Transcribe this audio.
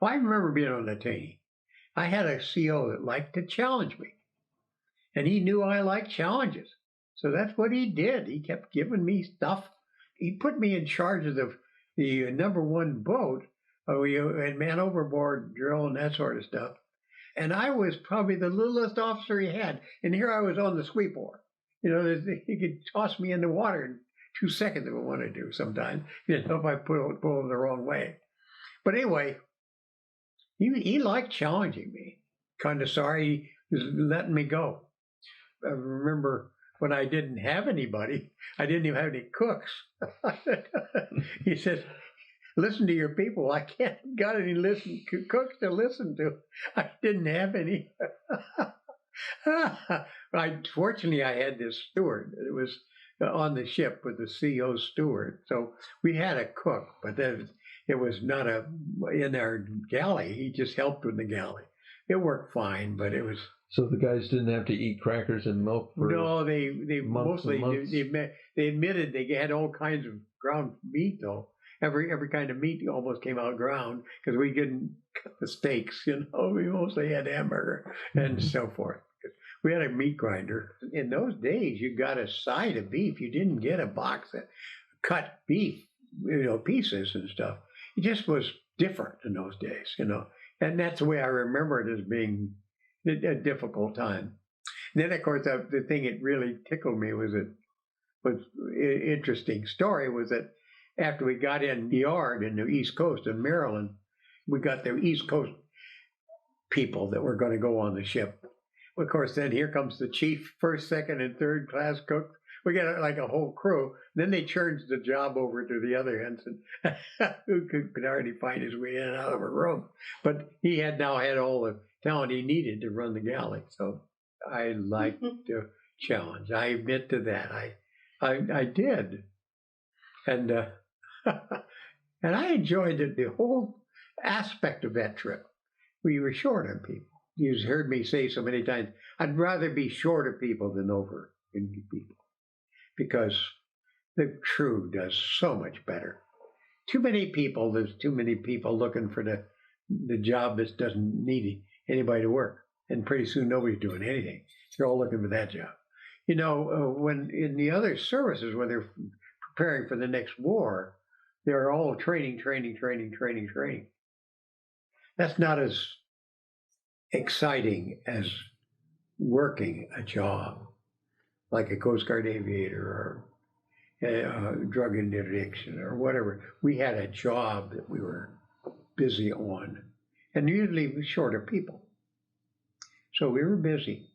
Well, I remember being on the Taney. I had a CO that liked to challenge me, and he knew I liked challenges. So that's what he did. He kept giving me stuff. He put me in charge of the number one boat, and man overboard drill and that sort of stuff. And I was probably the littlest officer he had. And here I was on the sweep oar. You know, he could toss me in the water in 2 seconds if I wanted to sometimes, if I pull him the wrong way. But anyway, he liked challenging me. Kind of sorry he was letting me go. I remember when I didn't have anybody, I didn't even have any cooks. He said, listen to your people. I can't got any cooks to listen to. I didn't have any. Fortunately, I had this steward. It was on the ship with the CO steward. So we had a cook, but then it was not in our galley. He just helped with the galley. It worked fine, but it was. So the guys didn't have to eat crackers and milk for no, they mostly they admitted they had all kinds of ground meat though. Every kind of meat almost came out ground because we didn't cut the steaks. You know, we mostly had hamburger and so forth. We had a meat grinder. In those days, you got a side of beef. You didn't get a box of cut beef, pieces and stuff. It just was different in those days, and that's the way I remember it as being a difficult time. And then, of course, the thing that really tickled me was an interesting story was that after we got in the yard in the East Coast in Maryland, we got the East Coast people that were going to go on the ship. Of course, then here comes the chief, first, second, and third class cook. We got like a whole crew. Then they turned the job over to the other ensign, who could hardly find his way in and out of a room. But he had now had all the talent he needed to run the galley. So I liked the challenge. I admit to that. I did. And and I enjoyed the whole aspect of that trip. We were short on people. You've heard me say so many times, I'd rather be short of people than over people. Because the crew does so much better. There's too many people looking for the job that doesn't need anybody to work. And pretty soon nobody's doing anything. They're all looking for that job. When in the other services, when they're preparing for the next war, they're all training. That's not as exciting as working a job, like a Coast Guard aviator or drug interdiction or whatever. We had a job that we were busy on, and usually with shorter people. So we were busy.